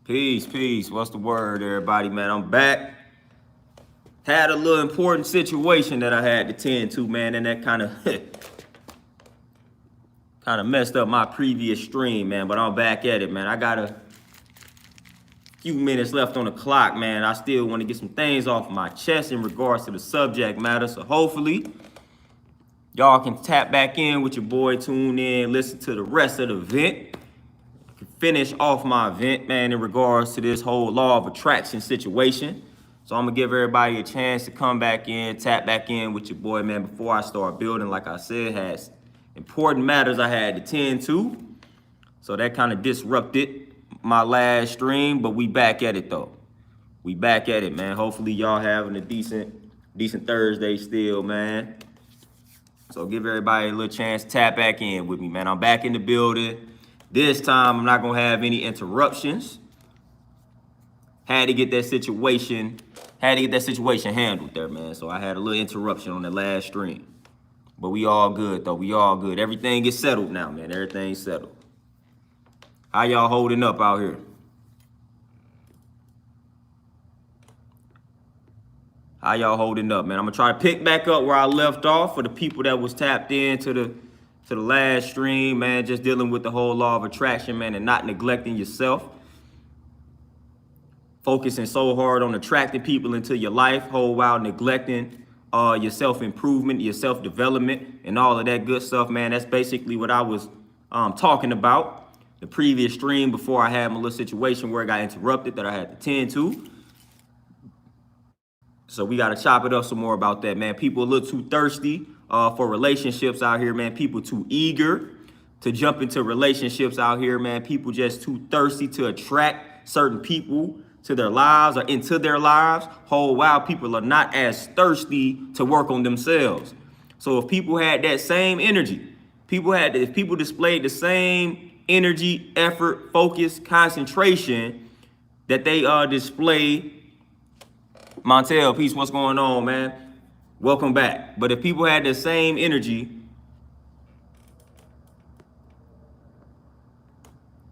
Peace, peace. What's the word, everybody, man? I'm back. Had a little important situation that I had to tend to, man, and that kind of kind of messed up my previous stream, man. But I'm back at it, man. I got a few minutes left on the clock, man. I still want to get some things off my chest in regards to the subject matter. So hopefully, y'all can tap back in with your boy, tune in, listen to the rest of the event. Finish off my event, man, in regards to this whole law of attraction situation. So I'm gonna give everybody a chance to come back in, tap back in with your boy, man, before I start building. Like I said, has important matters I had to tend to. So that kind of disrupted my last stream, but we back at it though. We back at it, man. Hopefully y'all having a decent Thursday still, man. So give everybody a little chance to tap back in with me, man. I'm back in the building. This time, I'm not gonna have any interruptions. Had to get that situation handled there, man. So I had a little interruption on the last stream. But we all good, though. We all good. Everything is settled now, man. Everything's settled. How y'all holding up out here? How y'all holding up, man? I'm gonna try to pick back up where I left off for the people that was tapped into the last stream, man, just dealing with the whole law of attraction, man, and not neglecting yourself. Focusing so hard on attracting people into your life, whole while neglecting your self-improvement, your self-development, and all of that good stuff, man. That's basically what I was talking about. The previous stream before I had my little situation where I got interrupted that I had to tend to. So we got to chop it up some more about that, man. People a little too thirsty for relationships out here, man. People too eager to jump into relationships out here, man. People just too thirsty to attract certain people to their lives or into their lives. Whole while people are not as thirsty to work on themselves. So if people had that same energy, if people displayed the same energy, effort, focus, concentration that they display. Montel, peace, what's going on, man? Welcome back. But if people had the same energy,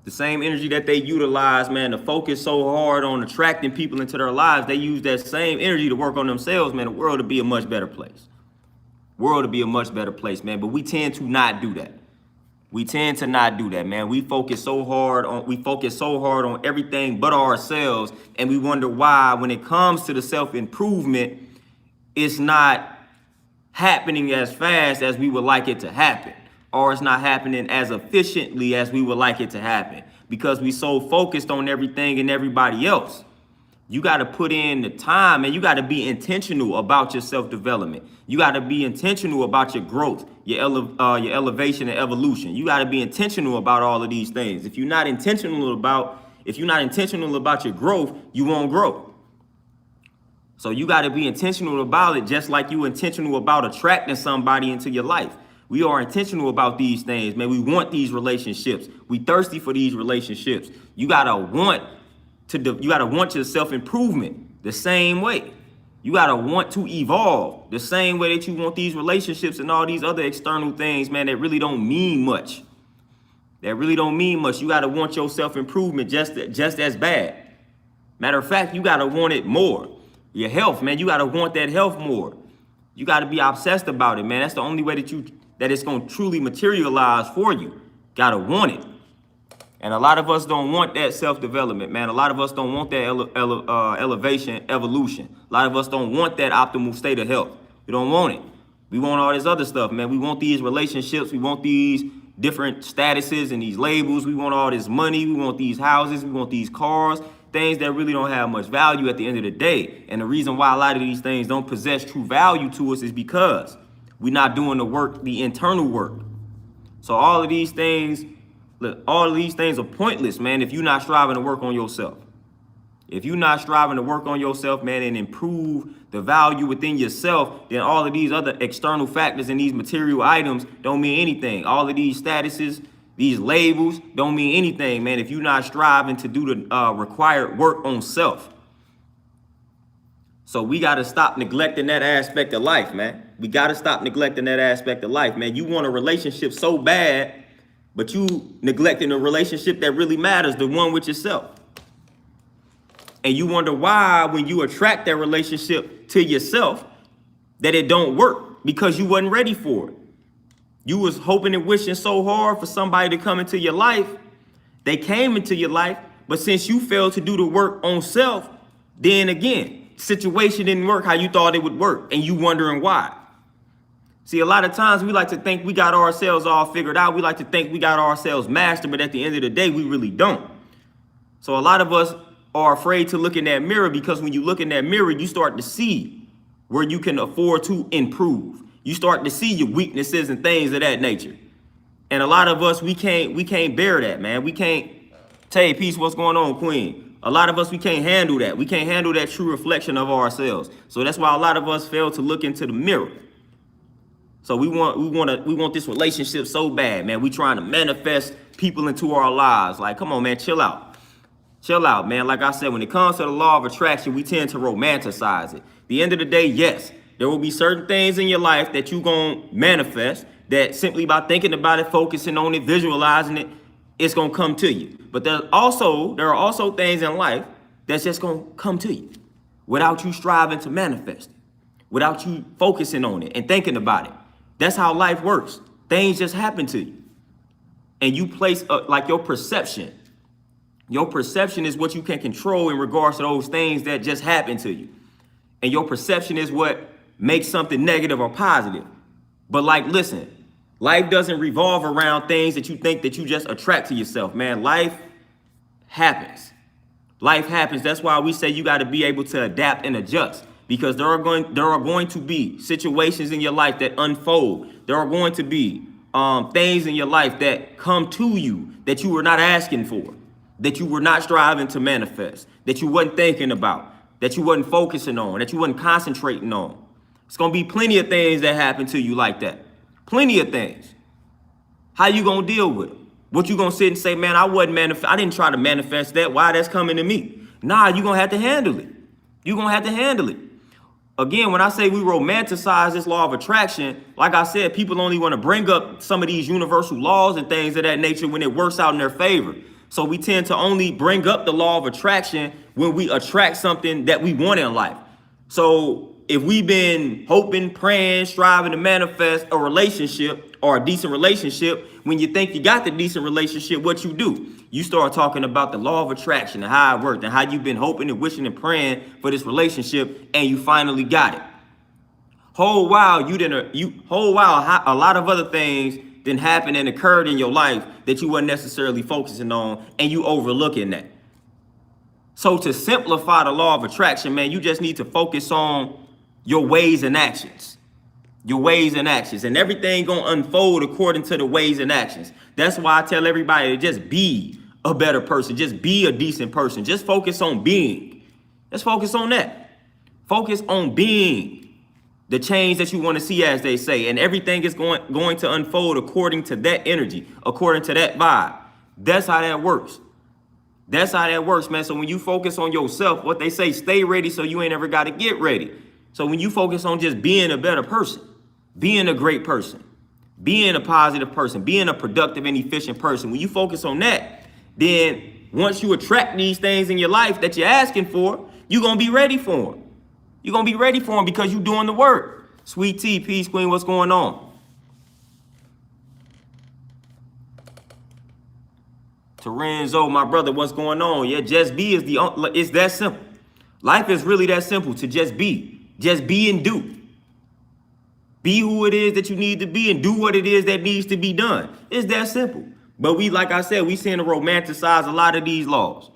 that they utilize, man, to focus so hard on attracting people into their lives, they use that same energy to work on themselves, man, the world would be a much better place. World would be a much better place, man. But we tend to not do that. We tend to not do that, man. We focus so hard on everything but ourselves, and we wonder why when it comes to the self-improvement, it's not happening as fast as we would like it to happen, or it's not happening as efficiently as we would like it to happen, because we so focused on everything and everybody else. You got to put in the time, and you got to be intentional about your self-development. You got to be intentional about your growth, your elevation and evolution. You got to be intentional about all of these things. If you're not intentional about your growth, you won't grow. So you got to be intentional about it, just like you intentional about attracting somebody into your life. We are intentional about these things, man. We want these relationships. We thirsty for these relationships. You gotta want your self-improvement the same way. You gotta want to evolve the same way that you want these relationships and all these other external things, man, that really don't mean much. You gotta want your self-improvement just as bad. Matter of fact, you gotta want it more. Your health, man, you gotta want that health more. You gotta be obsessed about it, man. That's the only way that it's gonna truly materialize for you. Gotta want it. And a lot of us don't want that self-development, man. A lot of us don't want that elevation, evolution. A lot of us don't want that optimal state of health. We don't want it. We want all this other stuff, man. We want these relationships. We want these different statuses and these labels. We want all this money. We want these houses. We want these cars, things that really don't have much value at the end of the day. And the reason why a lot of these things don't possess true value to us is because we're not doing the work, the internal work. So all of these things are pointless, man, if you're not striving to work on yourself. If you're not striving to work on yourself, man, and improve the value within yourself, then all of these other external factors and these material items don't mean anything. All of these statuses, these labels don't mean anything, man, if you're not striving to do the required work on self. So we got to stop neglecting that aspect of life, man. We got to stop neglecting that aspect of life, man. You want a relationship so bad, but you neglecting the relationship that really matters, the one with yourself. And you wonder why when you attract that relationship to yourself that it don't work, because you wasn't ready for it. You was hoping and wishing so hard for somebody to come into your life. They came into your life, but since you failed to do the work on self, then again, situation didn't work how you thought it would work, and you wondering why. See, a lot of times we like to think we got ourselves all figured out. We like to think we got ourselves mastered, but at the end of the day, we really don't. So a lot of us are afraid to look in that mirror, because when you look in that mirror, you start to see where you can afford to improve. You start to see your weaknesses and things of that nature. And a lot of us, we can't bear that, man. We can't. Tay, peace, what's going on, Queen? A lot of us, we can't handle that. We can't handle that true reflection of ourselves. So that's why a lot of us fail to look into the mirror. So we want this relationship so bad, man. We trying to manifest people into our lives. Like, come on, man, chill out. Chill out, man. Like I said, when it comes to the law of attraction, we tend to romanticize it. At the end of the day, yes, there will be certain things in your life that you're going to manifest that simply by thinking about it, focusing on it, visualizing it, it's going to come to you. But there are also things in life that's just going to come to you without you striving to manifest it, without you focusing on it and thinking about it. That's how life works. Things just happen to you. And you place like your perception. Your perception is what you can control in regards to those things that just happen to you. And your perception is what makes something negative or positive. But like, listen, life doesn't revolve around things that you think that you just attract to yourself, man. Life happens. Life happens. That's why we say you got to be able to adapt and adjust, because there are going to be situations in your life that unfold. There are going to be things in your life that come to you that you were not asking for, that you were not striving to manifest, that you wasn't thinking about, that you wasn't focusing on, that you wasn't concentrating on. It's going to be plenty of things that happen to you like that. Plenty of things. How you going to deal with them? What you going to sit and say, man, I didn't try to manifest that. Why that's coming to me? Nah, you going to have to handle it. You're going to have to handle it. Again, when I say we romanticize this law of attraction, like I said, people only want to bring up some of these universal laws and things of that nature when it works out in their favor. So we tend to only bring up the law of attraction when we attract something that we want in life. So if we've been hoping, praying, striving to manifest a relationship or a decent relationship, when you think you got the decent relationship, what you do? You start talking about the law of attraction and how it worked and how you've been hoping and wishing and praying for this relationship, and you finally got it. Whole while a lot of other things then happened and occurred in your life that you weren't necessarily focusing on, and you overlooking that. So to simplify the law of attraction, man, you just need to focus on your ways and actions. Your ways and actions. And everything gonna unfold according to the ways and actions. That's why I tell everybody to just be a better person. Just be a decent person. Just focus on being. Let's focus on that. Focus on being the change that you want to see, as they say. And everything is going to unfold according to that energy, according to that vibe. That's how that works. That's how that works, man. So when you focus on yourself, what they say, stay ready so you ain't ever got to get ready. So when you focus on just being a better person, being a great person, being a positive person, being a productive and efficient person, when you focus on that, then once you attract these things in your life that you're asking for, you're going to be ready for them. You're going to be ready for them because you're doing the work. Sweet Tea, Peace Queen, what's going on? Terenzo, my brother, what's going on? Yeah, just be it's that simple. Life is really that simple, to just be. Just be and do. Be who it is that you need to be and do what it is that needs to be done. It's that simple. But we, like I said, we seem to romanticize a lot of these laws.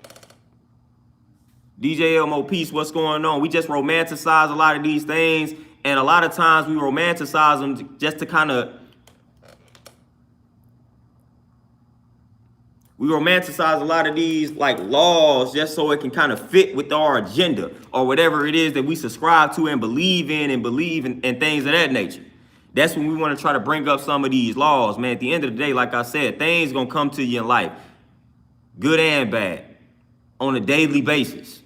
DJ Elmo, Peace, what's going on? We just romanticize a lot of these things, and a lot of times we romanticize them just to kind of we romanticize a lot of these like laws just so it can kind of fit with our agenda or whatever it is that we subscribe to and believe in and things of that nature. That's when we want to try to bring up some of these laws, man. At the end of the day, like I said, things gonna come to you in life, good and bad, on a daily basis.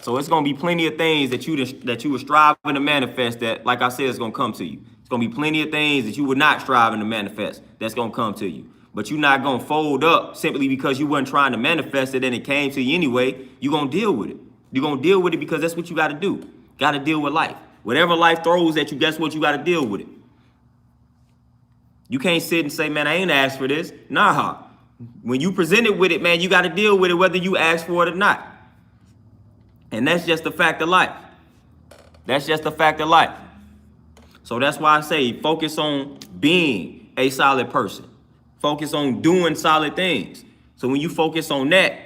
So it's gonna be plenty of things that you were striving to manifest that, like I said, is gonna come to you. It's gonna be plenty of things that you were not striving to manifest that's gonna come to you. But you're not gonna fold up simply because you weren't trying to manifest it and it came to you anyway. You're gonna deal with it. You're gonna deal with it because that's what you gotta do. Gotta deal with life. Whatever life throws at you, guess what? You gotta deal with it. You can't sit and say, man, I ain't asked for this. Nah. When you presented with it, man, you gotta deal with it whether you ask for it or not. And that's just a fact of life. That's just a fact of life. So that's why I say focus on being a solid person. Focus on doing solid things. So when you focus on that,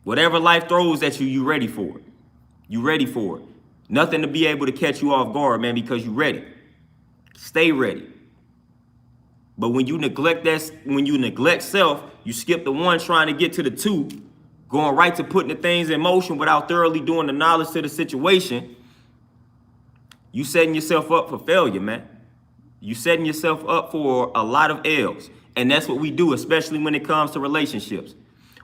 whatever life throws at you, you ready for it. You ready for it. Nothing to be able to catch you off guard, man, because you ready. Stay ready. But when you neglect that, when you neglect self, you skip the one trying to get to the two, going right to putting the things in motion without thoroughly doing the knowledge to the situation. You setting yourself up for failure, man. You setting yourself up for a lot of L's. And that's what we do, especially when it comes to relationships.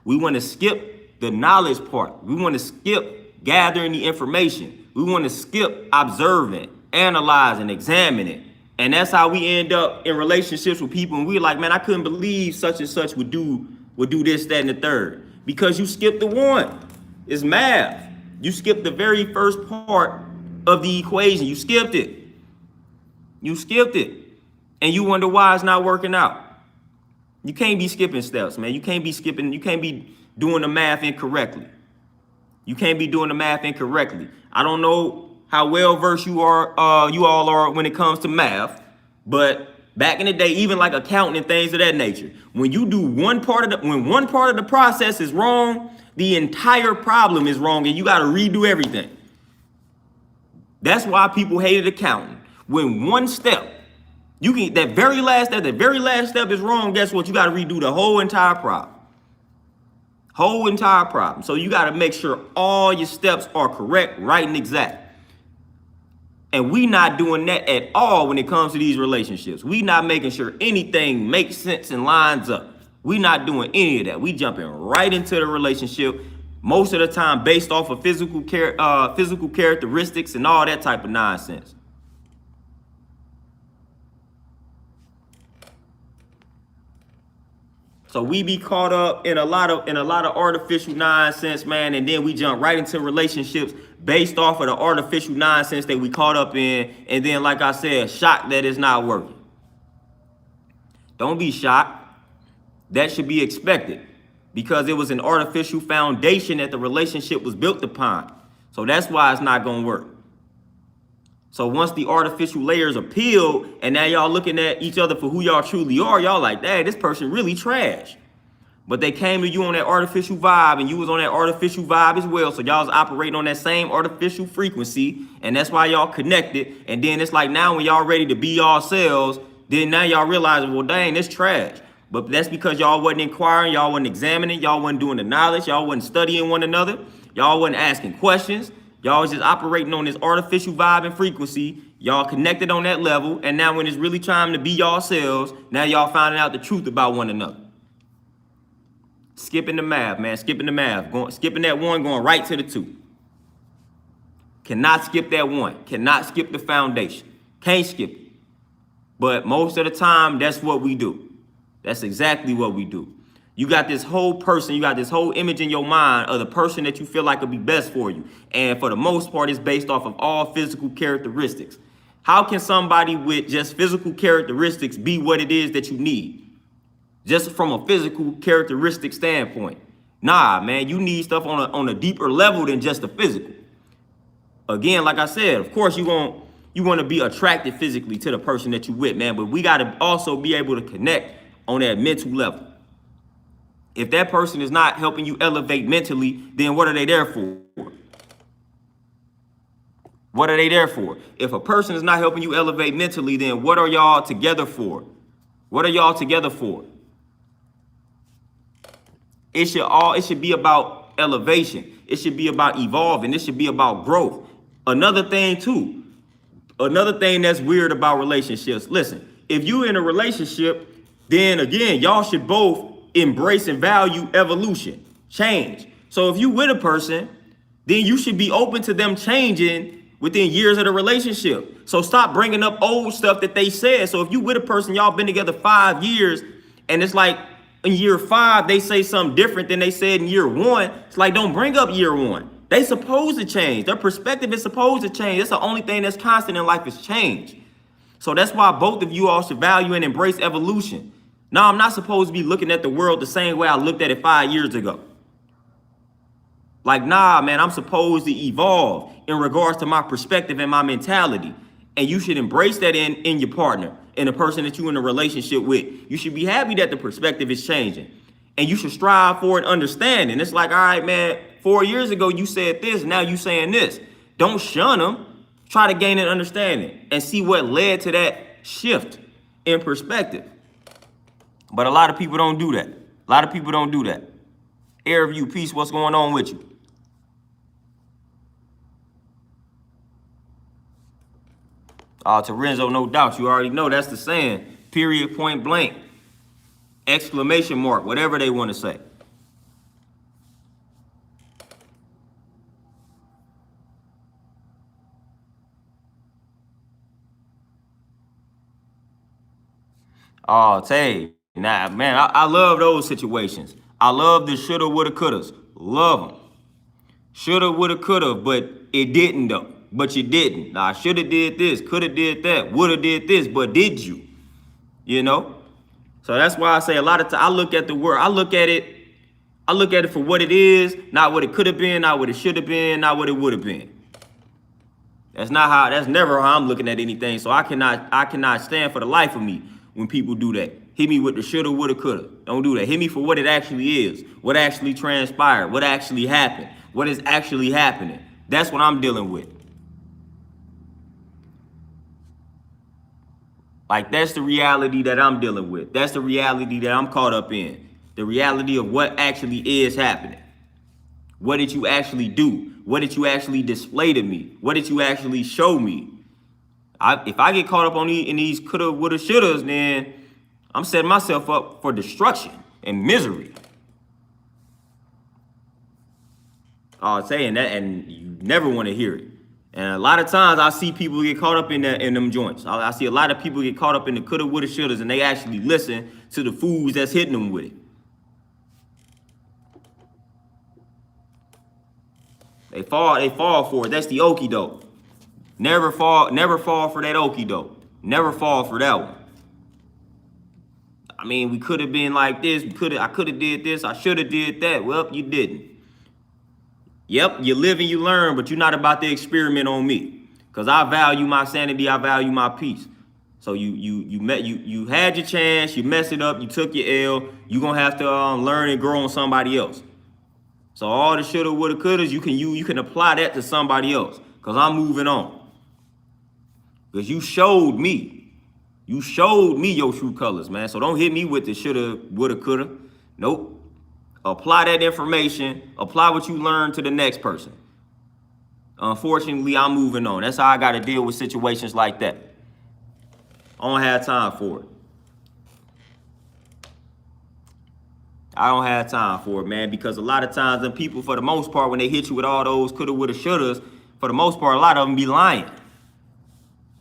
We want to skip the knowledge part. We want to skip gathering the information. We want to skip observing, analyzing, examining. And that's how we end up in relationships with people. And we're like, man, I couldn't believe such and such would do this, that, and the third. Because you skipped the one. It's math. You skipped the very first part of the equation. You skipped it. You skipped it. And you wonder why it's not working out. You can't be skipping steps, man. You can't be doing the math incorrectly. You can't be doing the math incorrectly. I don't know how well versed you all are when it comes to math, but back in the day, even like accounting and things of that nature, when you do one part of the process is wrong, the entire problem is wrong, and you got to redo everything. That's why people hated accounting. When one step, that very last step is wrong, guess what? You got to redo the whole entire problem. So you got to make sure all your steps are correct, right, and exact. And we not doing that at all when it comes to these relationships. We not making sure anything makes sense and lines up. We not doing any of that. We jumping right into the relationship, most of the time based off of physical characteristics and all that type of nonsense. So we be caught up in a lot of artificial nonsense, man, and then we jump right into relationships based off of the artificial nonsense that we caught up in, and then, like I said, shocked that it's not working. Don't be shocked. That should be expected because it was an artificial foundation that the relationship was built upon. So that's why it's not gonna work. So once the artificial layers are peeled and now y'all looking at each other for who y'all truly are, y'all like, dang, this person really trash. But they came to you on that artificial vibe and you was on that artificial vibe as well. So y'all was operating on that same artificial frequency, and that's why y'all connected. And then it's like now when y'all ready to be yourselves, then now y'all realize, well, dang, this trash. But that's because y'all wasn't inquiring, y'all wasn't examining, y'all wasn't doing the knowledge, y'all wasn't studying one another, y'all wasn't asking questions. Y'all was just operating on this artificial vibe and frequency. Y'all connected on that level. And now when it's really time to be yourselves, now y'all finding out the truth about one another. Skipping the math, man. Skipping the math. Skipping that one, going right to the two. Cannot skip that one. Cannot skip the foundation. Can't skip it. But most of the time, that's what we do. That's exactly what we do. You got this whole person, you got this whole image in your mind of the person that you feel like would be best for you. And for the most part, it's based off of all physical characteristics. How can somebody with just physical characteristics be what it is that you need? Just from a physical characteristic standpoint. Nah, man, you need stuff on a deeper level than just the physical. Again, like I said, of course you want to be attracted physically to the person that you with, man. But we got to also be able to connect on that mental level. If that person is not helping you elevate mentally, then what are they there for? What are they there for? If a person is not helping you elevate mentally, then what are y'all together for? What are y'all together for? It should be about elevation. It should be about evolving. It should be about growth. Another thing that's weird about relationships. Listen, if you're in a relationship, then again, y'all should both embrace and value evolution, change. So if you with a person, then you should be open to them changing within years of the relationship. So stop bringing up old stuff that they said. So if you with a person, y'all been together 5 years, and it's like In year 5, they say something different than they said in year 1. It's like, don't bring up year 1. They supposed to change. Their perspective is supposed to change. That's the only thing that's constant in life is change. So that's why both of you all should value and embrace evolution. Now, I'm not supposed to be looking at the world the same way I looked at it 5 years ago. Like, nah, man, I'm supposed to evolve in regards to my perspective and my mentality. And you should embrace that in your partner and the person that you're in a relationship with. You should be happy that the perspective is changing. And you should strive for an understanding. It's like, all right, man, 4 years ago you said this, now you saying this. Don't shun them. Try to gain an understanding and see what led to that shift in perspective. But a lot of people don't do that. A lot of people don't do that. Airview, peace, what's going on with you? Terenzo, no doubt. You already know that's the saying. Period, point blank. Exclamation mark, whatever they want to say. Oh, Tay. Nah, man, I love those situations. I love the shoulda, woulda, couldas. Love them. Shoulda, woulda, coulda, but it didn't though. But you didn't. Nah, shoulda did this, coulda did that, woulda did this, but did you? You know? So that's why I say a lot of times I look at the world, I look at it for what it is, not what it could have been, not what it should have been, not what it would have been. That's never how I'm looking at anything. So I cannot stand for the life of me when people do that. Hit me with the shoulda, woulda, coulda. Don't do that. Hit me for what it actually is, what actually transpired, what actually happened, what is actually happening. That's what I'm dealing with. Like, that's the reality that I'm dealing with. That's the reality that I'm caught up in. The reality of what actually is happening. What did you actually do? What did you actually display to me? What did you actually show me? If I get caught up in these coulda, woulda, shouldas, then I'm setting myself up for destruction and misery. Saying that, and you never want to hear it. And a lot of times I see people get caught up in them joints. I see a lot of people get caught up in the coulda, woulda, shouldas, and they actually listen to the fools that's hitting them with it. They fall for it. That's the okie doke. Never fall for that okie doke. Never fall for that one. I mean, we could have been like this. I could have did this. I should have did that. Well, you didn't. Yep, you live and you learn, but you're not about to experiment on me. Because I value my sanity, I value my peace. So you had your chance, you messed it up, you took your L, you're gonna have to learn and grow on somebody else. So all the shoulda, woulda, couldas, you can apply that to somebody else. Because I'm moving on. Because you showed me. You showed me your true colors, man. So don't hit me with the shoulda, woulda, coulda. Nope. Apply that information. Apply what you learned to the next person. Unfortunately, I'm moving on. That's how I got to deal with situations like that. I don't have time for it. I don't have time for it, man, because a lot of times them people, for the most part, when they hit you with all those coulda, woulda, shouldas, for the most part, a lot of them be lying.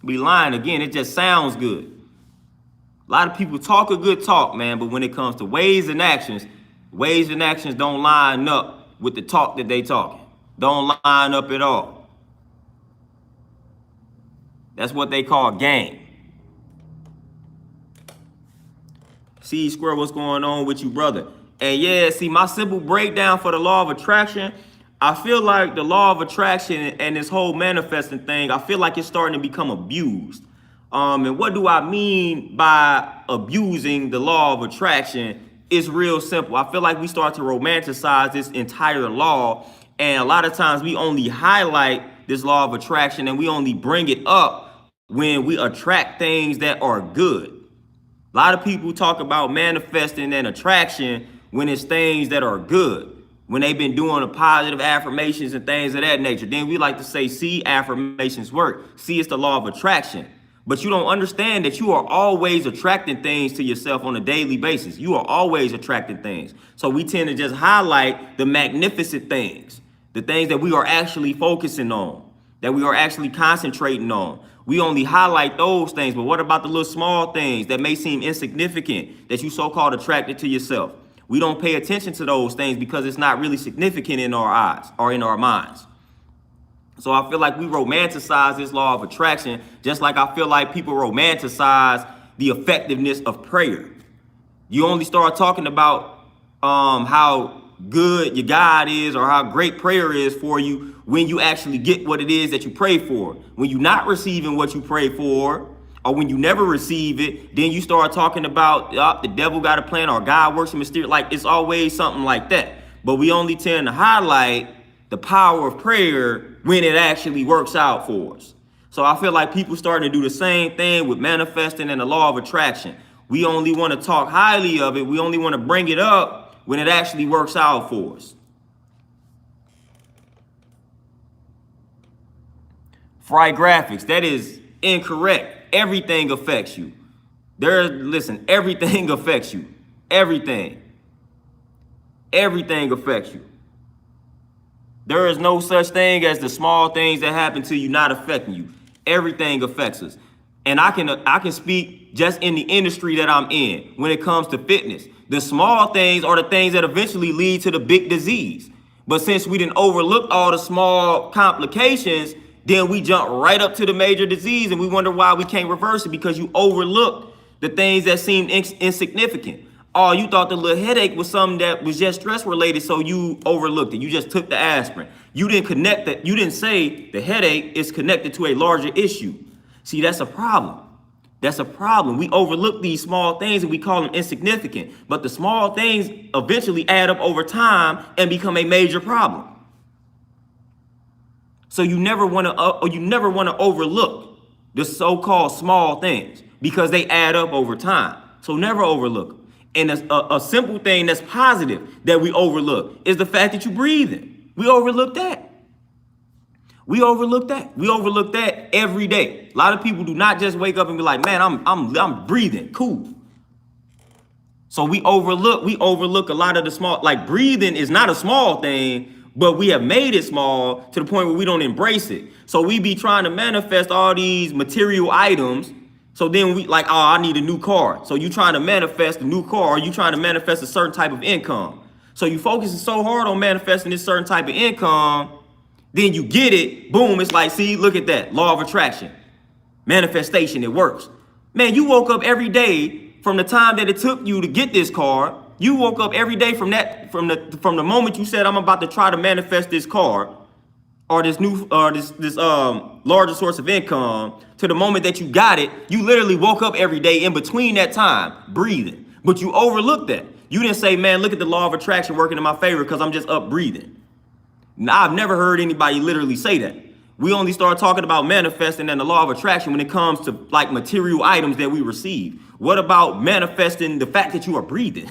Be lying again. It just sounds good. A lot of people talk a good talk, man, but when it comes to ways and actions don't line up with the talk that they talking. Don't line up at all. That's what they call game. See, Square, what's going on with you, brother? And yeah, see, my simple breakdown for the law of attraction, I feel like the law of attraction and this whole manifesting thing, I feel like it's starting to become abused. And what do I mean by abusing the law of attraction? It's real simple. I feel like we start to romanticize this entire law. And a lot of times we only highlight this law of attraction and we only bring it up when we attract things that are good. A lot of people talk about manifesting and attraction when it's things that are good, when they've been doing the positive affirmations and things of that nature. Then we like to say, see, affirmations work. See, it's the law of attraction. But you don't understand that you are always attracting things to yourself on a daily basis. You are always attracting things. So we tend to just highlight the magnificent things, the things that we are actually focusing on, that we are actually concentrating on. We only highlight those things. But what about the little small things that may seem insignificant that you so-called attracted to yourself? We don't pay attention to those things because it's not really significant in our eyes or in our minds. So I feel like we romanticize this law of attraction, just like I feel like people romanticize the effectiveness of prayer. You only start talking about how good your God is or how great prayer is for you when you actually get what it is that you pray for. When you're not receiving what you pray for, or when you never receive it, then you start talking about the devil got a plan or God works in mysterious. Like, it's always something like that. But we only tend to highlight the power of prayer when it actually works out for us. So I feel like people starting to do the same thing with manifesting and the law of attraction. We only want to talk highly of it. We only want to bring it up when it actually works out for us. Fry graphics, that is incorrect. Everything affects you. Listen, everything affects you. Everything. Everything affects you. There is no such thing as the small things that happen to you not affecting you. Everything affects us. And I can speak just in the industry that I'm in when it comes to fitness. The small things are the things that eventually lead to the big disease. But since we didn't overlook all the small complications, then we jump right up to the major disease and we wonder why we can't reverse it, because you overlooked the things that seemed insignificant. Oh, you thought the little headache was something that was just stress related, so you overlooked it. You just took the aspirin. You didn't connect that. You didn't say the headache is connected to a larger issue. See, that's a problem. That's a problem. We overlook these small things and we call them insignificant. But the small things eventually add up over time and become a major problem. So you never want to overlook the so-called small things because they add up over time. So never overlook them. And a simple thing that's positive that we overlook is the fact that you're breathing. We overlook that. We overlook that. We overlook that every day. A lot of people do not just wake up and be like, man, I'm breathing. Cool. So we overlook a lot of the small, like breathing is not a small thing, but we have made it small to the point where we don't embrace it. So we be trying to manifest all these material items. So then we like, oh, I need a new car. So you trying to manifest a new car, or you trying to manifest a certain type of income. So you focusing so hard on manifesting this certain type of income, then you get it, boom, it's like, see, look at that, law of attraction, manifestation, it works. Man, you woke up every day from the time that it took you to get this car. You woke up every day from the moment you said, I'm about to try to manifest this car or this new this larger source of income, to the moment that you got it. You literally woke up every day in between that time breathing, but you overlooked that. You didn't say, man, look at the law of attraction working in my favor because I'm just up breathing. Now, I've never heard anybody literally say that. We only start talking about manifesting and the law of attraction when it comes to like material items that we receive. What about manifesting the fact that you are breathing?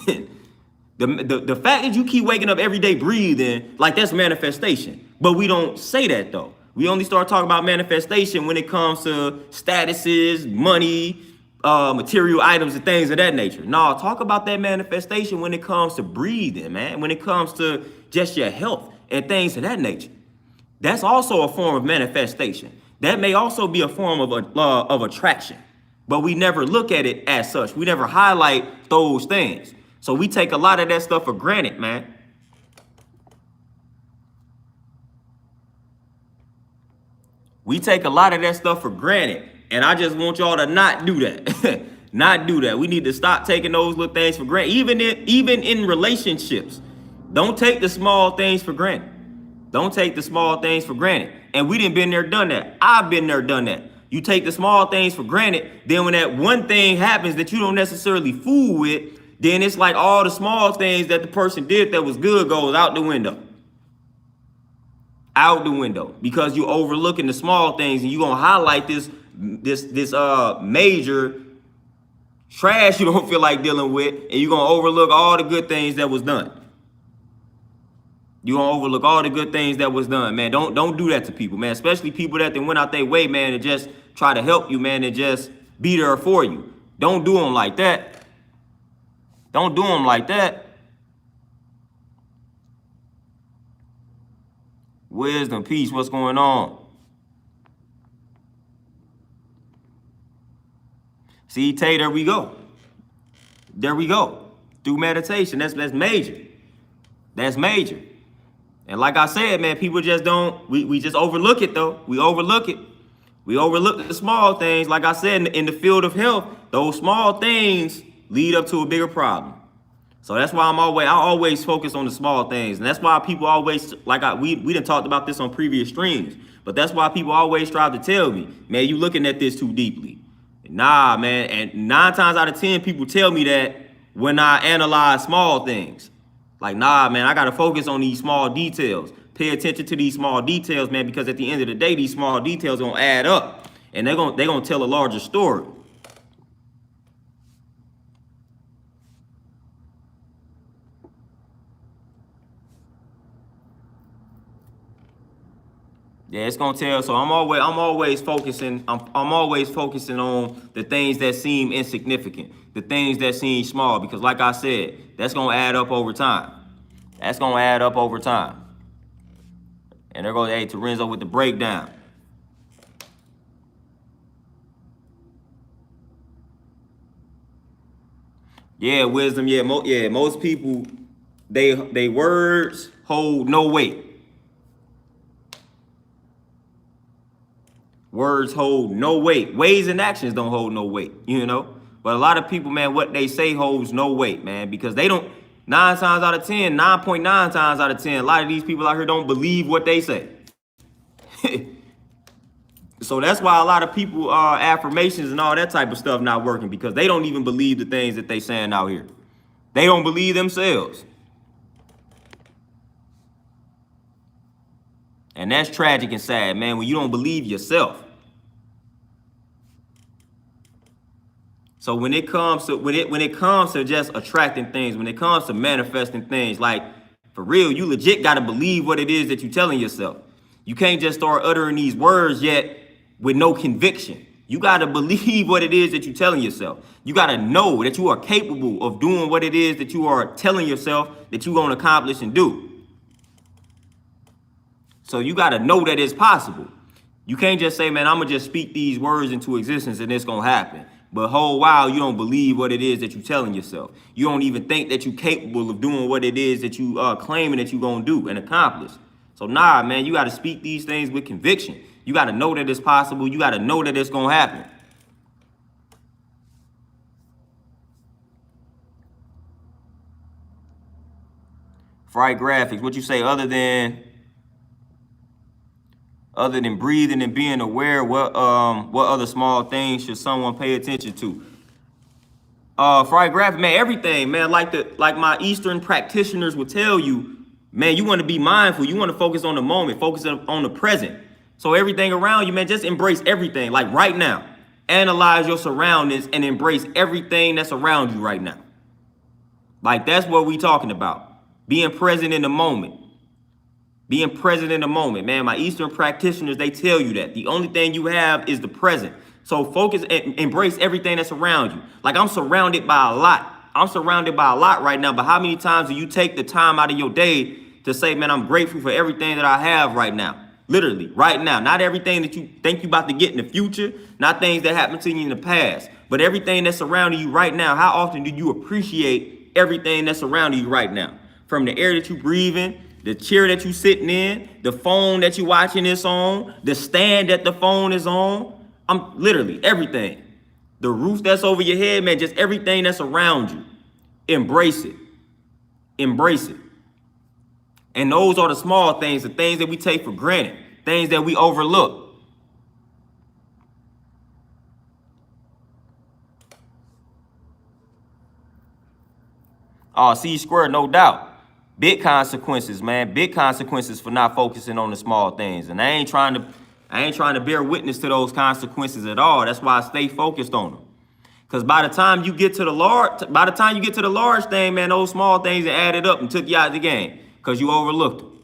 the fact that you keep waking up every day breathing, like that's manifestation. But we don't say that though. We only start talking about manifestation when it comes to statuses, money, material items and things of that nature. No, talk about that manifestation when it comes to breathing, man. When it comes to just your health and things of that nature. That's also a form of manifestation. That may also be a form of attraction, but we never look at it as such. We never highlight those things. So we take a lot of that stuff for granted, man. We take a lot of that stuff for granted. And I just want y'all to not do that. Not do that. We need to stop taking those little things for granted. Even in relationships. Don't take the small things for granted. Don't take the small things for granted. And we done been there, done that. I've been there, done that. You take the small things for granted, then when that one thing happens that you don't necessarily fool with, then it's like all the small things that the person did that was good goes out the window. Out the window. Because you overlooking the small things and you gonna highlight this major trash you don't feel like dealing with, and you're gonna overlook all the good things that was done. You're gonna overlook all the good things that was done, man. Don't do that to people, man. Especially people that went out their way, man, to just try to help you, man, and just be there for you. Don't do them like that. Don't do them like that. Wisdom, peace, what's going on? See, Tay, there we go. There we go. through meditation. That's major. That's major. And like I said, man, people just don't, we just overlook it though. We overlook it. We overlook the small things. Like I said, in the field of health, those small things lead up to a bigger problem. So that's why I always focus on the small things. And that's why people always, we done talked about this on previous streams, but that's why people always try to tell me, man, you looking at this too deeply. Nah, man. And 9 times out of 10, people tell me that when I analyze small things. Like, nah, man, I got to focus on these small details. Pay attention to these small details, man, because at the end of the day, these small details going to add up and they're going to tell a larger story. Yeah, it's gonna tell. So I'm always focusing on the things that seem insignificant, the things that seem small, because like I said, that's gonna add up over time. That's gonna add up over time. And they're going, hey, Terenzo with the breakdown. Yeah, wisdom. Yeah, most people, they words hold no weight. Words hold no weight. Ways and actions don't hold no weight, you know? But a lot of people, man, what they say holds no weight, man, because they don't, 9 times out of 10, 9.9 times out of 10, a lot of these people out here don't believe what they say. So that's why a lot of people, affirmations and all that type of stuff not working, because they don't even believe the things that they saying out here. They don't believe themselves. And that's tragic and sad, man, when you don't believe yourself. So when it comes to just attracting things, when it comes to manifesting things, like for real, you legit got to believe what it is that you're telling yourself. You can't just start uttering these words yet with no conviction. You got to believe what it is that you're telling yourself. You got to know that you are capable of doing what it is that you are telling yourself that you're going to accomplish and do. So you got to know that it's possible. You can't just say, man, I'm going to just speak these words into existence and it's going to happen. But whole while you don't believe what it is that you're telling yourself. You don't even think that you're capable of doing what it is that you claiming that you're going to do and accomplish. So nah, man, you got to speak these things with conviction. You got to know that it's possible. You got to know that it's going to happen. Fright graphics, what you say other than breathing and being aware, what other small things should someone pay attention to? Fright graphics, man, everything, man, like my Eastern practitioners would tell you, man, you want to be mindful. You want to focus on the moment, focus on the present. So everything around you, man, just embrace everything. Like right now, analyze your surroundings and embrace everything that's around you right now. Like that's what we talking about. Being present in the moment. Being present in the moment, man. My Eastern practitioners, they tell you that. The only thing you have is the present. So focus and embrace everything that's around you. Like I'm surrounded by a lot. I'm surrounded by a lot right now. But how many times do you take the time out of your day to say, man, I'm grateful for everything that I have right now? Literally, right now. Not everything that you think you about to get in the future. Not things that happened to you in the past. But everything that's surrounding you right now. How often do you appreciate everything that's surrounding you right now? From the air that you breathing, the chair that you sitting in, the phone that you watching this on, the stand that the phone is on. I'm literally everything. The roof that's over your head, man, just everything that's around you. Embrace it. Embrace it. And those are the small things, the things that we take for granted, things that we overlook. Oh, C squared, no doubt. Big consequences, man. Big consequences for not focusing on the small things. And I ain't trying to bear witness to those consequences at all. That's why I stay focused on them. Because by the time you get to the large thing, man, those small things that added up and took you out of the game because you overlooked them.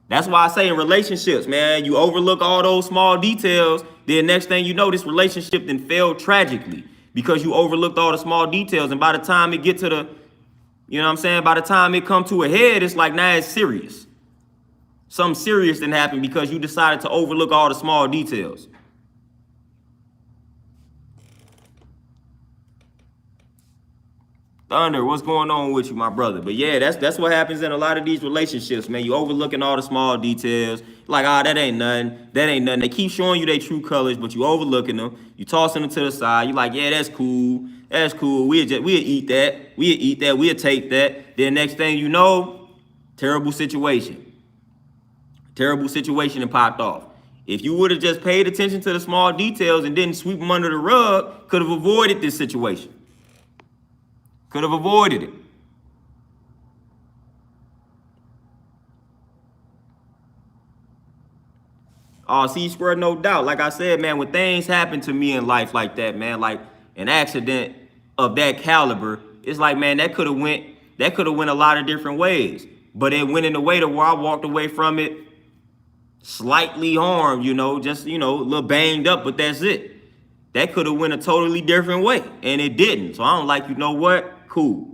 That's why I say in relationships, man, you overlook all those small details. Then next thing you know, this relationship then failed tragically because you overlooked all the small details. And by the time it get to the, you know what I'm saying? By the time it come to a head, it's like, nah, it's serious. Something serious didn't happen because you decided to overlook all the small details. Thunder, what's going on with you, my brother? But yeah, that's what happens in a lot of these relationships, man. You overlooking all the small details. Like, that ain't nothing. That ain't nothing. They keep showing you their true colors, but you overlooking them. You tossing them to the side. You like, yeah, that's cool. That's cool. We'll eat that. We'll eat that. We'll take that. Then next thing you know, terrible situation. Terrible situation and popped off. If you would have just paid attention to the small details and didn't sweep them under the rug, could have avoided this situation. Could have avoided it. Oh, C squared, no doubt. Like I said, man, when things happen to me in life like that, man, like an accident of that caliber, it's like, man, that could have went a lot of different ways. But it went in a way to where I walked away from it slightly harmed, just, a little banged up, but that's it. That could have went a totally different way, and it didn't. So I'm like, you know what? Cool.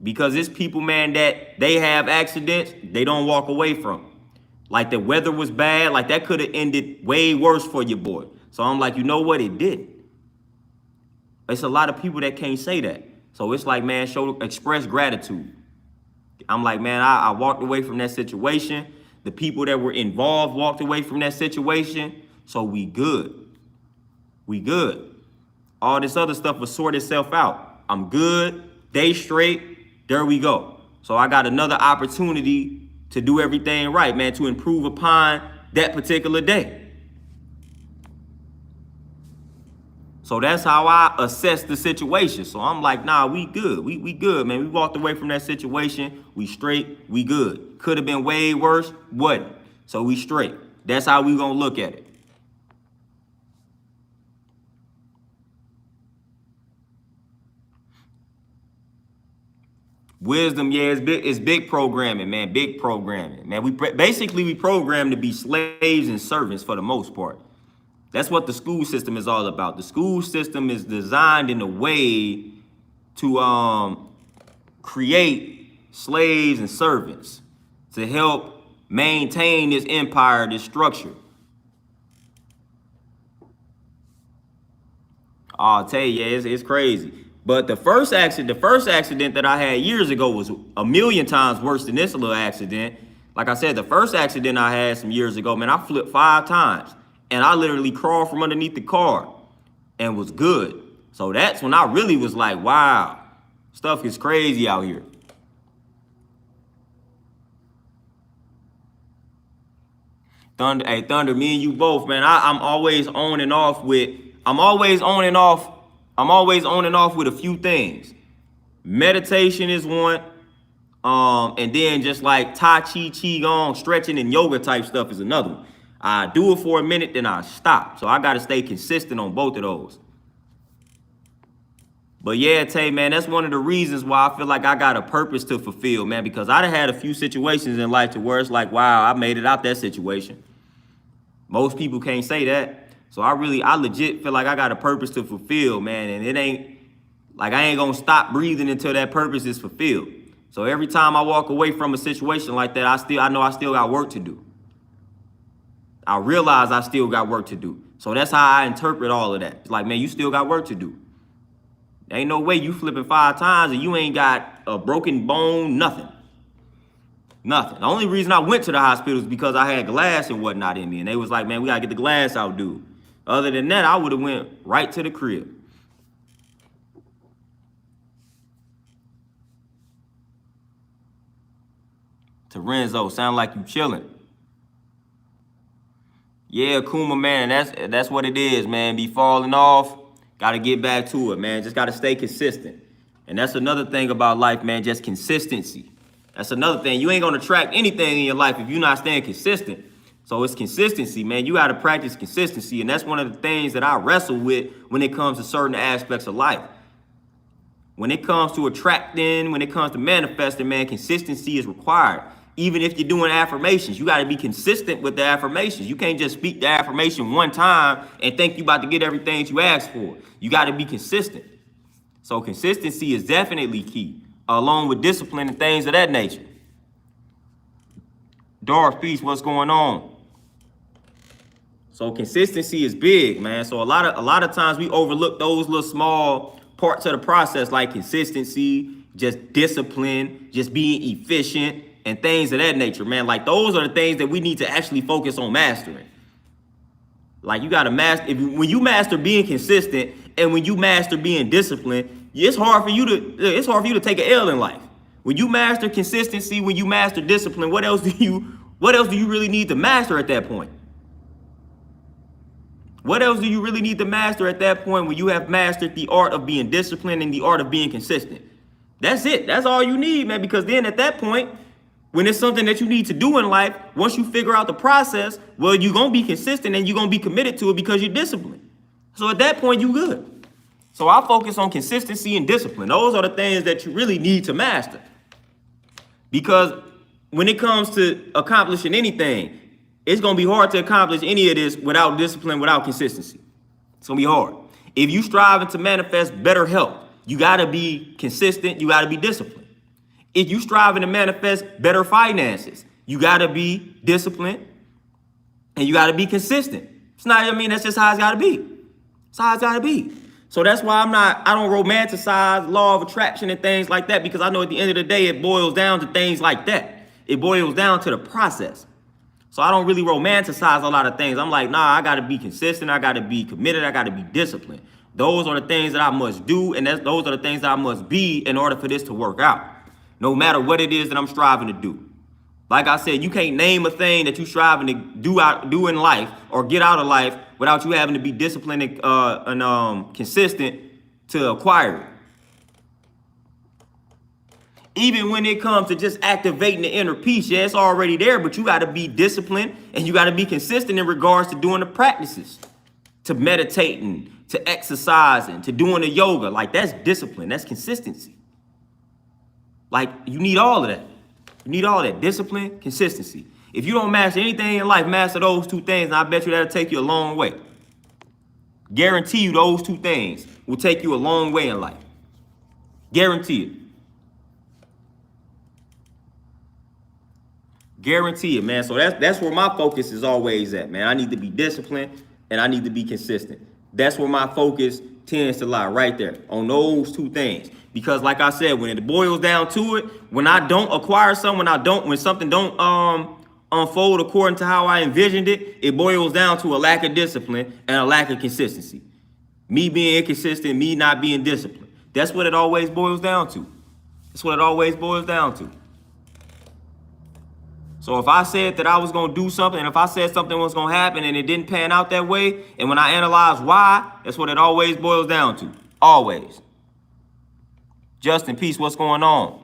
Because it's people, man, that they have accidents, they don't walk away from. Like the weather was bad, like that could have ended way worse for your boy. So I'm like, you know what? It didn't. It's a lot of people that can't say that. So it's like, man, express gratitude. I'm like, man, I walked away from that situation. The people that were involved walked away from that situation. So we good. All this other stuff will sort itself out. I'm good. Day straight. There we go. So I got another opportunity to do everything right, man, to improve upon that particular day. So that's how I assess the situation. So I'm like, nah, we good. We good, man. We walked away from that situation. We straight. We good. Could have been way worse. Wasn't. So we straight. That's how we gonna look at it. Wisdom, yeah, it's big programming, man. Big programming, man. We program to be slaves and servants for the most part. That's what the school system is all about. The school system is designed in a way to create slaves and servants to help maintain this empire, this structure. I'll tell you, yeah, it's crazy. But the first accident that I had years ago was a million times worse than this little accident. Like I said, the first accident I had some years ago, man, I flipped 5 times. And I literally crawled from underneath the car and was good. So that's when I really was like, wow, stuff is crazy out here. Thunder, me and you both, man. I'm always on and off with a few things. Meditation is one. And then just like Tai Chi, Qigong, stretching and yoga type stuff is another one. I do it for a minute, then I stop. So I got to stay consistent on both of those. But yeah, Tay, man, that's one of the reasons why I feel like I got a purpose to fulfill, man, because I done had a few situations in life to where it's like, wow, I made it out that situation. Most people can't say that. So I legit feel like I got a purpose to fulfill, man. And it ain't like I ain't going to stop breathing until that purpose is fulfilled. So every time I walk away from a situation like that, I know I still got work to do. I realize I still got work to do. So that's how I interpret all of that. It's like, man, you still got work to do. There ain't no way you flipping 5 times and you ain't got a broken bone, nothing. Nothing. The only reason I went to the hospital is because I had glass and whatnot in me. And they was like, man, we got to get the glass out, dude. Other than that, I would have went right to the crib. To Renzo, sound like you chilling. Yeah, Kuma, man, that's what it is, man. Be falling off, got to get back to it, man. Just got to stay consistent. And that's another thing about life, man, just consistency. That's another thing. You ain't going to attract anything in your life if you're not staying consistent. So it's consistency, man. You got to practice consistency. And that's one of the things that I wrestle with when it comes to certain aspects of life. When it comes to attracting, when it comes to manifesting, man, consistency is required. Even if you're doing affirmations, you got to be consistent with the affirmations. You can't just speak the affirmation one time and think you about to get everything that you asked for. You got to be consistent. So consistency is definitely key, along with discipline and things of that nature. Dark Feast, what's going on? So consistency is big, man. So a lot of times we overlook those little small parts of the process like consistency, just discipline, just being efficient, and things of that nature, man. Like those are the things that we need to actually focus on mastering. Like you gotta master, when you master being consistent and when you master being disciplined, it's hard for you to take an L in life. When you master consistency, when you master discipline, what else do you really need to master at that point? What else do you really need to master at that point when you have mastered the art of being disciplined and the art of being consistent? That's it. That's all you need, man, because then at that point, when it's something that you need to do in life, once you figure out the process, well, you're going to be consistent and you're going to be committed to it because you're disciplined. So at that point, you good. So I focus on consistency and discipline. Those are the things that you really need to master. Because when it comes to accomplishing anything, it's going to be hard to accomplish any of this without discipline, without consistency. It's going to be hard. If you striving to manifest better health, you got to be consistent. You got to be disciplined. If you striving to manifest better finances, you got to be disciplined and you got to be consistent. It's not, that's just how it's got to be. It's how it's got to be. So that's why I don't romanticize law of attraction and things like that, because I know at the end of the day, it boils down to things like that. It boils down to the process. So I don't really romanticize a lot of things. I'm like, nah, I got to be consistent. I got to be committed. I got to be disciplined. Those are the things that I must do. And those are the things that I must be in order for this to work out. No matter what it is that I'm striving to do. Like I said, you can't name a thing that you're striving to do in life or get out of life without you having to be disciplined and consistent to acquire it. Even when it comes to just activating the inner peace, yeah, it's already there, but you got to be disciplined and you got to be consistent in regards to doing the practices, to meditating, to exercising, to doing the yoga. Like that's discipline, that's consistency. Like you need all of that. You need all that discipline, consistency. If you don't master anything in life, master those two things, and I bet you that'll take you a long way. Guarantee you those two things will take you a long way in life. Guarantee it. Guarantee it, man. So that's where my focus is always at, man. I need to be disciplined and I need to be consistent. That's where my focus tends to lie, right there on those two things. Because like I said, when it boils down to it, when I don't acquire something, when something don't unfold according to how I envisioned it, it boils down to a lack of discipline and a lack of consistency. Me being inconsistent, me not being disciplined. That's what it always boils down to. That's what it always boils down to. So if I said that I was going to do something, and if I said something was going to happen and it didn't pan out that way, and when I analyze why, that's what it always boils down to. Always. Just in peace, what's going on?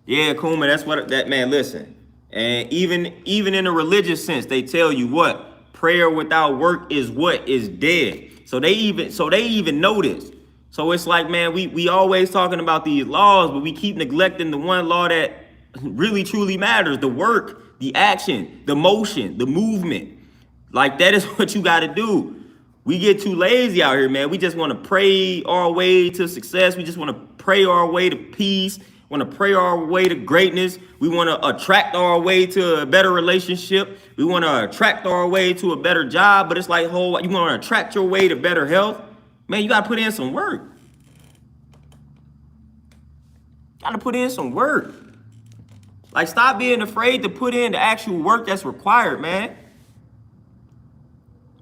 Yeah, Kuma, that's what that man, listen. And even in a religious sense, they tell you what? Prayer without work is what? Is dead. So they even know this. So it's like, man, we always talking about these laws, but we keep neglecting the one law that really truly matters, the work, the action, the motion, the movement. Like that is what you got to do. We get too lazy out here, man. We just want to pray our way to success. We just want to pray our way to peace. Want to pray our way to greatness. We want to attract our way to a better relationship. We want to attract our way to a better job. But it's like, you want to attract your way to better health. Man, you got to put in some work. Got to put in some work. Like, stop being afraid to put in the actual work that's required, man.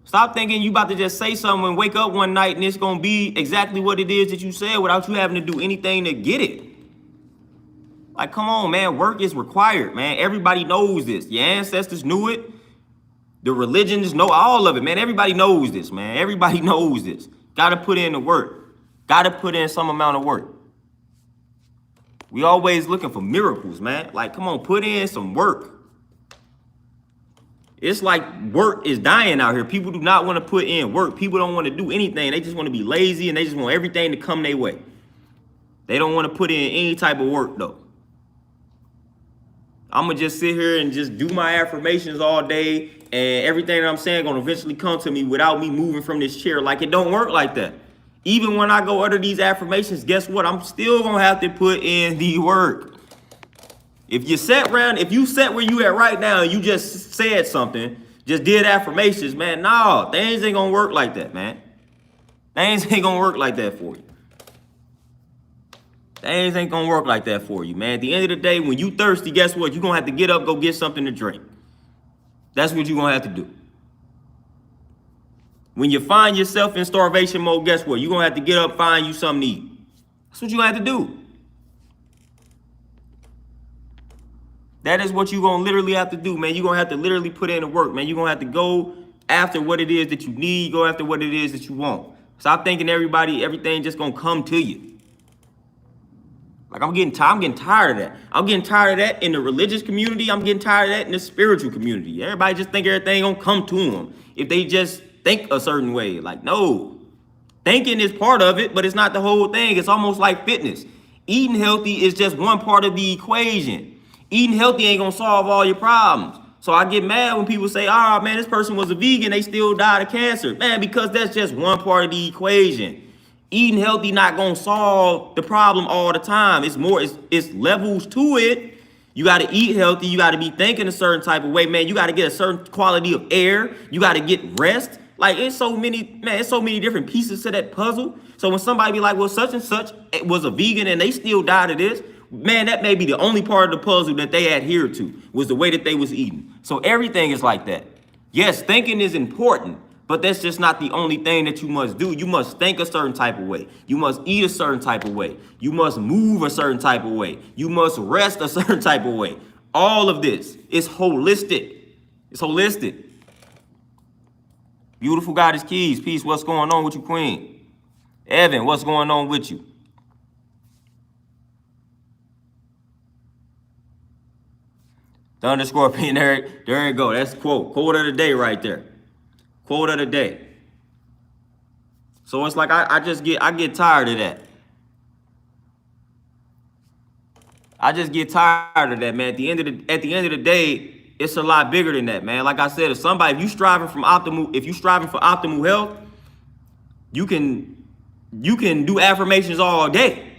Stop thinking you about to just say something and wake up one night and it's going to be exactly what it is that you said without you having to do anything to get it. Like, come on, man. Work is required, man. Everybody knows this. Your ancestors knew it. The religions know all of it, man. Everybody knows this, man. Everybody knows this. Got to put in the work. Got to put in some amount of work. We always looking for miracles, man. Like, come on, put in some work. It's like work is dying out here. People do not want to put in work. People don't want to do anything. They just want to be lazy and they just want everything to come their way. They don't want to put in any type of work, though. I'm going to just sit here and just do my affirmations all day and everything that I'm saying going to eventually come to me without me moving from this chair. Like, it don't work like that. Even when I go utter these affirmations, guess what? I'm still going to have to put in the work. If you sat where you at right now and you just said something, just did affirmations, man, no, things ain't gonna work like that, man. Things ain't gonna work like that for you. Things ain't gonna work like that for you, man. At the end of the day, when you thirsty, guess what? You're gonna have to get up, go get something to drink. That's what you're gonna have to do. When you find yourself in starvation mode, guess what? You're gonna have to get up, find you something to eat. That's what you're gonna have to do. That is what you're gonna literally have to do, man. You're gonna have to literally put in the work, man. You're gonna have to go after what it is that you need, go after what it is that you want. Stop thinking everything just gonna come to you. Like I'm getting tired of that. I'm getting tired of that in the religious community. I'm getting tired of that in the spiritual community. Everybody just think everything gonna come to them if they just think a certain way. Like, no. Thinking is part of it, but it's not the whole thing. It's almost like fitness. Eating healthy is just one part of the equation. Eating healthy ain't gonna solve all your problems. So I get mad when people say, oh man, this person was a vegan, they still died of cancer. Man, because that's just one part of the equation. Eating healthy not gonna solve the problem all the time. It's levels to it. You gotta eat healthy, you gotta be thinking a certain type of way, man. You gotta get a certain quality of air, you gotta get rest. Like it's so many different pieces to that puzzle. So when somebody be like, well, such and such was a vegan and they still died of this, man, that may be the only part of the puzzle that they adhered to was the way that they was eating. So everything is like that. Yes, thinking is important, but that's just not the only thing that you must do. You must think a certain type of way. You must eat a certain type of way. You must move a certain type of way. You must rest a certain type of way. All of this is holistic. It's holistic. Beautiful Goddess Keys. Peace. What's going on with you, Queen? Evan, what's going on with you? Thunder Scorpion, there you go. That's quote of the day right there. Quote of the day. So it's like I get tired of that. I just get tired of that, man. At the end of the day, it's a lot bigger than that, man. Like I said, if you striving for optimal health, you can do affirmations all day.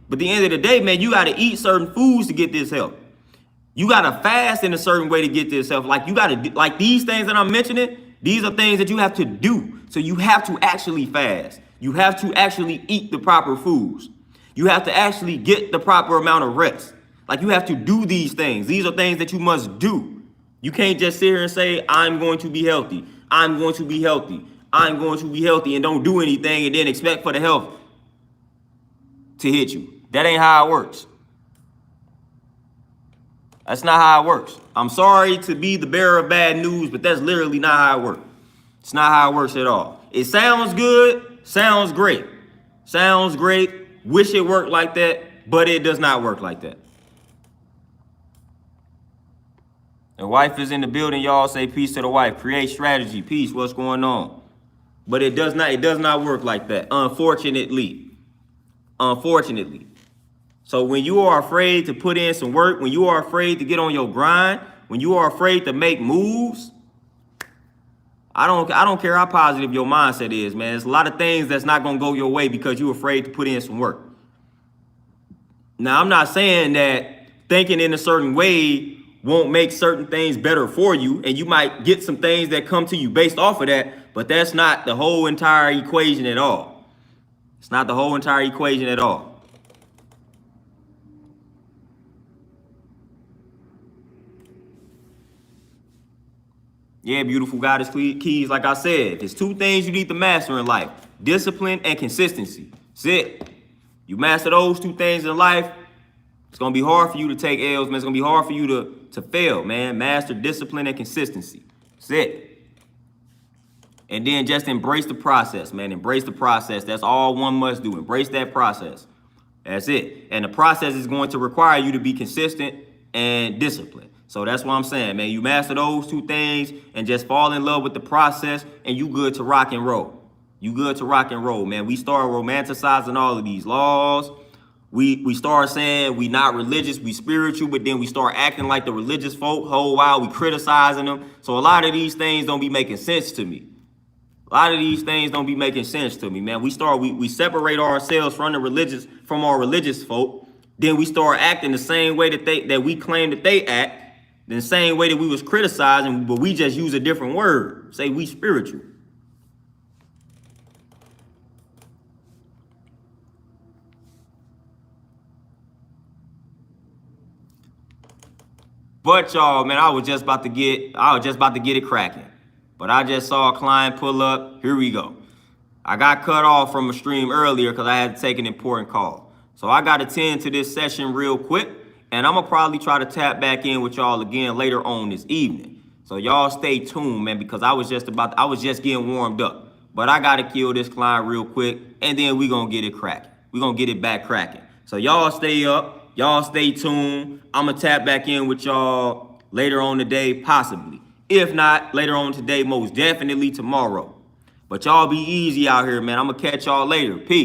But at the end of the day, man, you got to eat certain foods to get this health. You got to fast in a certain way to get this health. Like you got to, like these things that I'm mentioning, these are things that you have to do. So you have to actually fast. You have to actually eat the proper foods. You have to actually get the proper amount of rest. Like you have to do these things. These are things that you must do. You can't just sit here and say, I'm going to be healthy. I'm going to be healthy. I'm going to be healthy and don't do anything and then expect for the health to hit you. That ain't how it works. That's not how it works. I'm sorry to be the bearer of bad news, but that's literally not how it works. It's not how it works at all. It sounds good, sounds great. Sounds great, wish it worked like that, but it does not work like that. The wife is in the building, y'all. Say peace to the wife. Create strategy, peace, what's going on? But it does not work like that, unfortunately. Unfortunately. So when you are afraid to put in some work, when you are afraid to get on your grind, when you are afraid to make moves, I don't care how positive your mindset is, man. There's a lot of things that's not going to go your way because you're afraid to put in some work. Now, I'm not saying that thinking in a certain way won't make certain things better for you, and you might get some things that come to you based off of that, but that's not the whole entire equation at all. It's not the whole entire equation at all. Yeah, beautiful Goddess Keys, like I said, there's two things you need to master in life: discipline and consistency. That's it. You master those two things in life, it's going to be hard for you to take L's, man. It's going to be hard for you to fail, man. Master discipline and consistency. That's it. And then just embrace the process, man. Embrace the process. That's all one must do. Embrace that process. That's it. And the process is going to require you to be consistent and disciplined. So that's what I'm saying, man. You master those two things and just fall in love with the process, and you good to rock and roll. You good to rock and roll, man. We start romanticizing all of these laws. We start saying we not religious, we spiritual, but then we start acting like the religious folk whole while we criticizing them. So a lot of these things don't be making sense to me. A lot of these things don't be making sense to me, man. We separate ourselves from our religious folk. Then we start acting the same way that we claim that they act, the same way that we was criticizing, but we just use a different word. Say we spiritual. But y'all, man, I was just about to get it cracking. But I just saw a client pull up. Here we go. I got cut off from a stream earlier because I had to take an important call. So I got to tend to this session real quick, and I'm gonna probably try to tap back in with y'all again later on this evening. So y'all stay tuned, man, because I was just getting warmed up. But I gotta kill this client real quick, and then we gonna get it cracking. We gonna get it back cracking. So y'all stay up, y'all stay tuned. I'm gonna tap back in with y'all later on today, possibly. If not later on today, most definitely tomorrow. But y'all be easy out here, man. I'm gonna catch y'all later. Peace.